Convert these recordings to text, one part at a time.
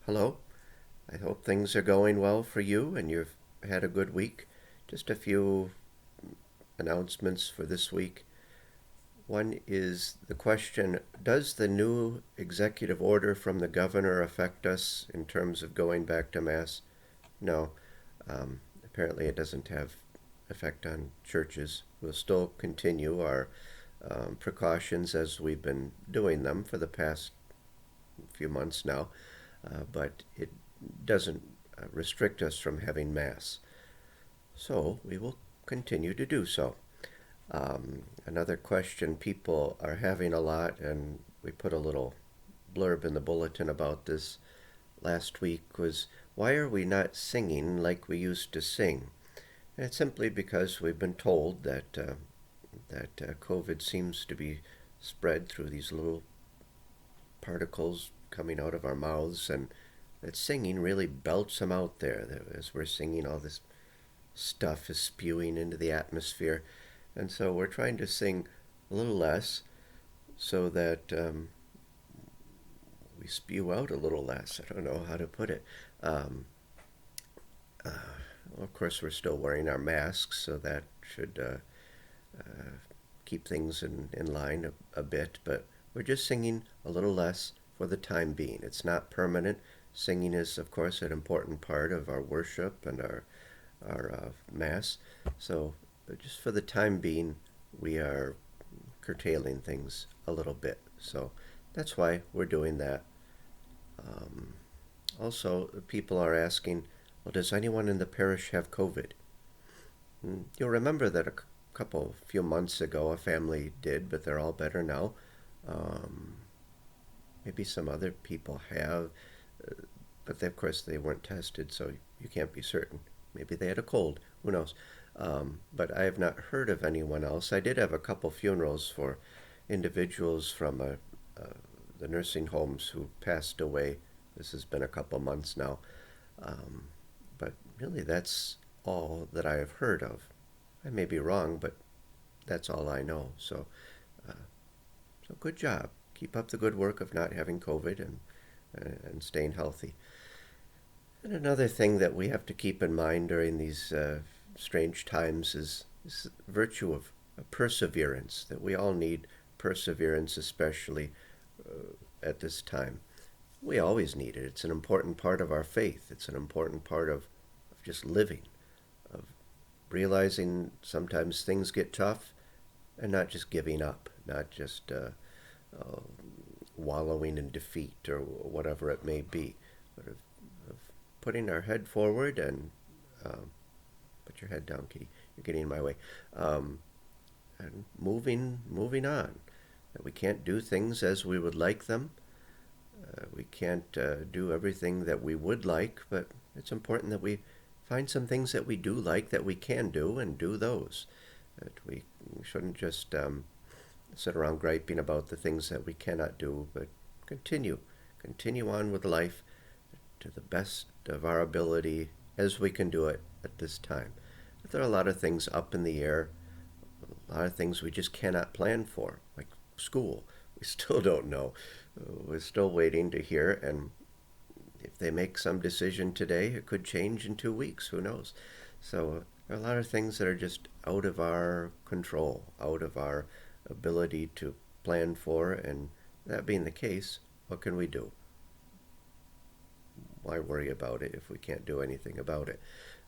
Hello. I hope things are going well for you and you've had a good week. Just a few announcements for this week. One is the question: does the new executive order from the governor affect us in terms of going back to Mass? No. Apparently, it doesn't have effect on churches. We'll still continue our precautions as we've been doing them for the past few months now, but it doesn't restrict us from having Mass. So we will continue to do so. Another question people are having a lot, and we put a little blurb in the bulletin about this last week, was why are we not singing like we used to sing? And it's simply because we've been told that COVID seems to be spread through these little particles coming out of our mouths, and that singing really belts them out there. As we're singing, all this stuff is spewing into the atmosphere. And so we're trying to sing a little less so that we spew out a little less. I don't know how to put it. Um, uh, of course, we're still wearing our masks, so that should keep things in line a bit. But we're just singing a little less for the time being. It's not permanent. Singing is, of course, an important part of our worship and our Mass. So just for the time being, we are curtailing things a little bit. So that's why we're doing that. Um, Also, people are asking, well, does anyone in the parish have COVID? You'll remember that few months ago, a family did, but they're all better now. Um, Maybe some other people have, uh, but of course they weren't tested, so you can't be certain. Maybe they had a cold. Who knows? But I have not heard of anyone else. I did have a couple funerals for individuals from uh, the nursing homes who passed away. This has been a couple months now. Um, but really, that's all that I have heard of. I may be wrong, but that's all I know. Uh, so good job. Keep up the good work of not having COVID and staying healthy. And another thing that we have to keep in mind during these strange times is this virtue of perseverance, that we all need perseverance, especially at this time. We always need it. It's an important part of our faith. It's an important part of just living, of realizing sometimes things get tough and not just giving up, not just uh, wallowing in defeat or whatever it may be, but of putting our head forward and put your head down, Kitty. You're getting in my way. Um, and moving on. That we can't do things as we would like them. We can't do everything that we would like, but it's important that we find some things that we do like that we can do and do those. That we shouldn't just sit around griping about the things that we cannot do, but continue on with life to the best of our ability as we can do it at this time. But there are a lot of things up in the air, a lot of things we just cannot plan for, like school. We still don't know. We're still waiting to hear, and if they make some decision today, it could change in 2 weeks. Who knows? So there are a lot of things that are just out of our control, out of our ability to plan for, and that being the case, what can we do? Why worry about it if we can't do anything about it?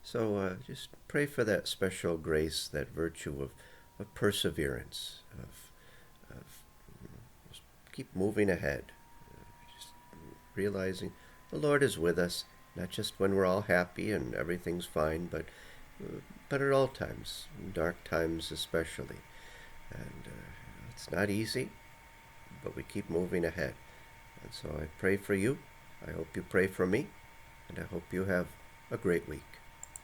So just pray for that special grace, that virtue of perseverance, of just keep moving ahead, just realizing the Lord is with us, not just when we're all happy and everything's fine, but at all times, in dark times especially. And it's not easy, but we keep moving ahead. And so I pray for you. I hope you pray for me, and I hope you have a great week.